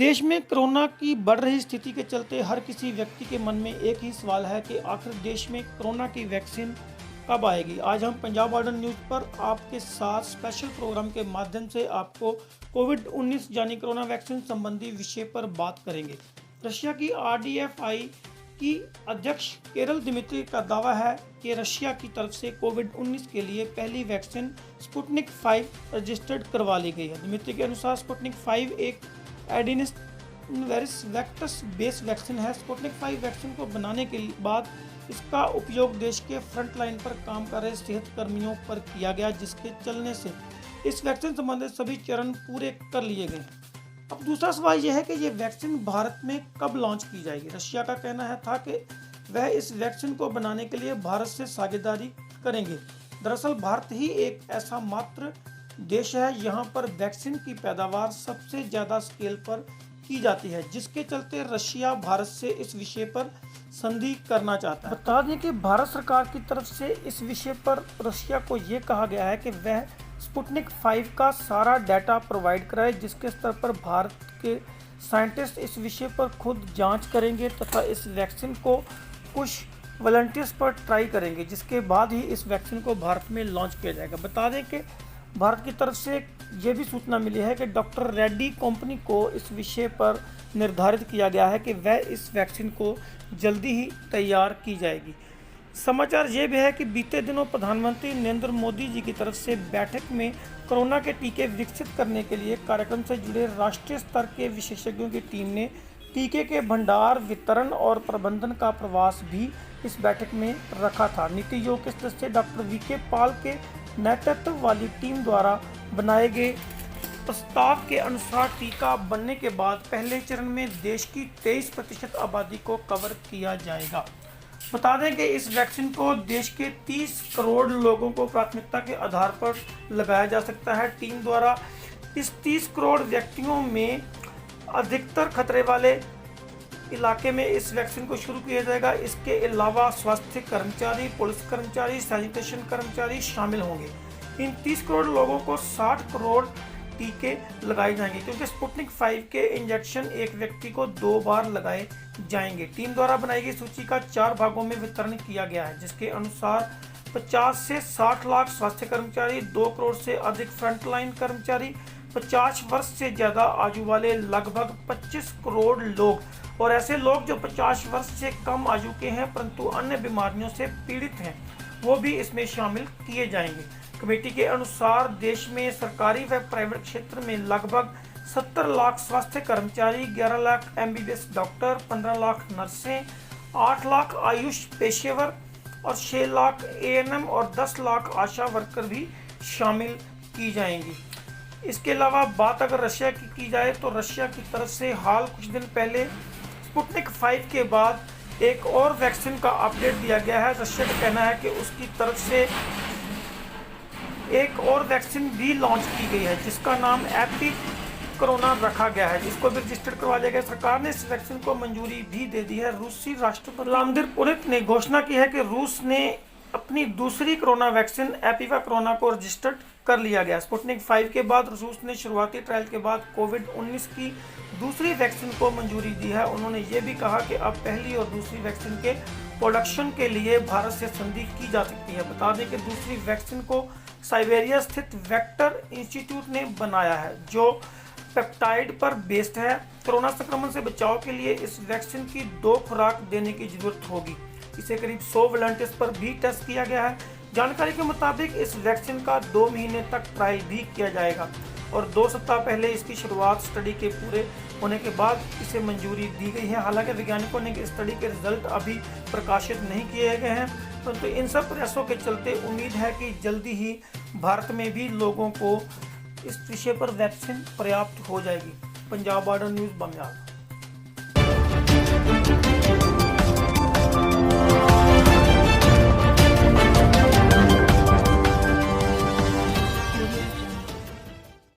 देश में कोरोना की बढ़ रही स्थिति के चलते हर किसी व्यक्ति के मन में एक ही सवाल है कि आखिर देश में कोरोना की वैक्सीन कब आएगी। आज हम पंजाब मॉडर्न न्यूज़ पर आपके साथ स्पेशल प्रोग्राम के माध्यम से आपको कोविड-19 यानी कोरोना वैक्सीन संबंधी विषय पर बात करेंगे। रशिया की RDFI की अध्यक्ष केरल दिमित्री का दावा है कि रशिया की तरफ से कोविड-19 के लिए पहली वैक्सीन स्पुतनिक 5 रजिस्टर्ड करवा ली गई है। दिमित्री के अनुसार स्पुतनिक 5 एक एडिनोवायरस वेक्टर्स बेस्ड वैक्सीन है। स्पुतनिक 5 वैक्सीन को बनाने के बाद इसका उपयोग देश के फ्रंट लाइन पर काम कर रहे सेहत कर्मियों पर किया गया, जिसके चलने से इस वैक्सीन संबंधित सभी चरण पूरे कर लिए गए। अब दूसरा सवाल यह है कि ये वैक्सीन भारत में कब लॉन्च की जाएगी। रशिया का कहना है था कि वह इस वैक्सीन को बनाने के लिए भारत से साझेदारी करेंगे। दरअसल भारत ही एक ऐसा मात्र देश है यहाँ पर वैक्सीन की पैदावार सबसे ज़्यादा स्केल पर की जाती है, जिसके चलते रशिया भारत से इस विषय पर संधि करना चाहता है। बता दें कि भारत सरकार की तरफ से इस विषय पर रशिया को ये कहा गया है कि वह स्पुतनिक 5 का सारा डाटा प्रोवाइड कराए, जिसके स्तर पर भारत के साइंटिस्ट इस विषय पर खुद जांच करेंगे तथा इस वैक्सीन को कुछ वॉलंटियर्स पर ट्राई करेंगे, जिसके बाद ही इस वैक्सीन को भारत में लॉन्च किया जाएगा। बता दें कि भारत की तरफ से ये भी सूचना मिली है कि डॉक्टर रेड्डी कंपनी को इस विषय पर निर्धारित किया गया है कि वह इस वैक्सीन को जल्दी ही तैयार की जाएगी। समाचार ये भी है कि बीते दिनों प्रधानमंत्री नरेंद्र मोदी जी की तरफ से बैठक में कोरोना के टीके विकसित करने के लिए कार्यक्रम से जुड़े राष्ट्रीय स्तर के विशेषज्ञों की टीम ने टीके के भंडार, वितरण और प्रबंधन का प्रवास भी इस बैठक में रखा था। नीति आयोग के सदस्य डॉक्टर VK पॉल के नेतृत्व वाली टीम द्वारा बनाए गए प्रस्ताव के अनुसार टीका बनने के बाद पहले चरण में देश की 23% आबादी को कवर किया जाएगा। बता दें कि इस वैक्सीन को देश के 30 करोड़ लोगों को प्राथमिकता के आधार पर लगाया जा सकता है। टीम द्वारा इस 30 करोड़ व्यक्तियों में अधिकतर खतरे वाले इलाके में इस वैक्सीन को शुरू किया जाएगा। इसके अलावा स्वास्थ्य कर्मचारी, पुलिस कर्मचारी, सैनिटेशन कर्मचारी शामिल होंगे। इन 30 करोड़ लोगों को 60 करोड़ टीके लगाए जाएंगे, क्योंकि स्पुतनिक 5 के इंजेक्शन एक व्यक्ति को 2 बार लगाए जाएंगे। टीम द्वारा बनाई गई सूची का 4 भागों में वितरण किया गया है, जिसके अनुसार 50 से 60 लाख स्वास्थ्य कर्मचारी, 2 करोड़ से अधिक फ्रंटलाइन कर्मचारी, 50 वर्ष से ज़्यादा आयु वाले लगभग 25 करोड़ लोग और ऐसे लोग जो 50 वर्ष से कम आयु के हैं परंतु अन्य बीमारियों से पीड़ित हैं, वो भी इसमें शामिल किए जाएंगे। कमेटी के अनुसार देश में सरकारी व प्राइवेट क्षेत्र में लगभग 70 लाख स्वास्थ्य कर्मचारी, 11 लाख MBBS डॉक्टर, 15 लाख नर्सें, 8 लाख आयुष पेशेवर और 6 लाख ANM और 10 लाख आशा वर्कर भी शामिल की जाएंगी। इसके अलावा बात अगर रशिया की जाए तो रशिया की तरफ से हाल कुछ दिन पहले स्पुतनिक 5 के बाद एक और वैक्सीन का अपडेट दिया गया है। रशिया का कहना है कि उसकी तरफ से एक और वैक्सीन भी लॉन्च की गई है, जिसका नाम एपी कोरोना रखा गया है, जिसको भी रजिस्टर्ड करवा लिया गया। सरकार ने इस वैक्सीन को मंजूरी भी दे दी है। रूसी राष्ट्रपति व्लादिमीर पुतिन ने घोषणा की है कि रूस ने अपनी दूसरी कोरोना वैक्सीन एपीवा कोरोना को रजिस्टर्ड कर लिया गया। स्पुतनिक 5 के बाद रूस ने शुरुआती ट्रायल के बाद कोविड-19 की दूसरी वैक्सीन को मंजूरी दी है। उन्होंने ये भी कहा कि अब पहली और दूसरी वैक्सीन के प्रोडक्शन के लिए भारत से संधि की जा सकती है। बता दें कि दूसरी वैक्सीन को साइबेरिया स्थित वेक्टर इंस्टीट्यूट ने बनाया है, जो पेप्टाइड पर बेस्ड है। कोरोना संक्रमण से बचाव के लिए इस वैक्सीन की 2 खुराक देने की जरूरत होगी। इसे करीब 100 वॉलंटियर्स पर भी टेस्ट किया गया है। जानकारी के मुताबिक इस वैक्सीन का 2 महीने तक ट्रायल भी किया जाएगा और 2 सप्ताह पहले इसकी शुरुआत स्टडी के पूरे होने के बाद इसे मंजूरी दी गई है। हालांकि वैज्ञानिकों ने इस स्टडी के रिजल्ट अभी प्रकाशित नहीं किए गए हैं, परंतु इन सब प्रयासों के चलते उम्मीद है कि जल्दी ही भारत में भी लोगों को इस विषय पर वैक्सीन पर्याप्त हो जाएगी। Punjab modern news Bengal.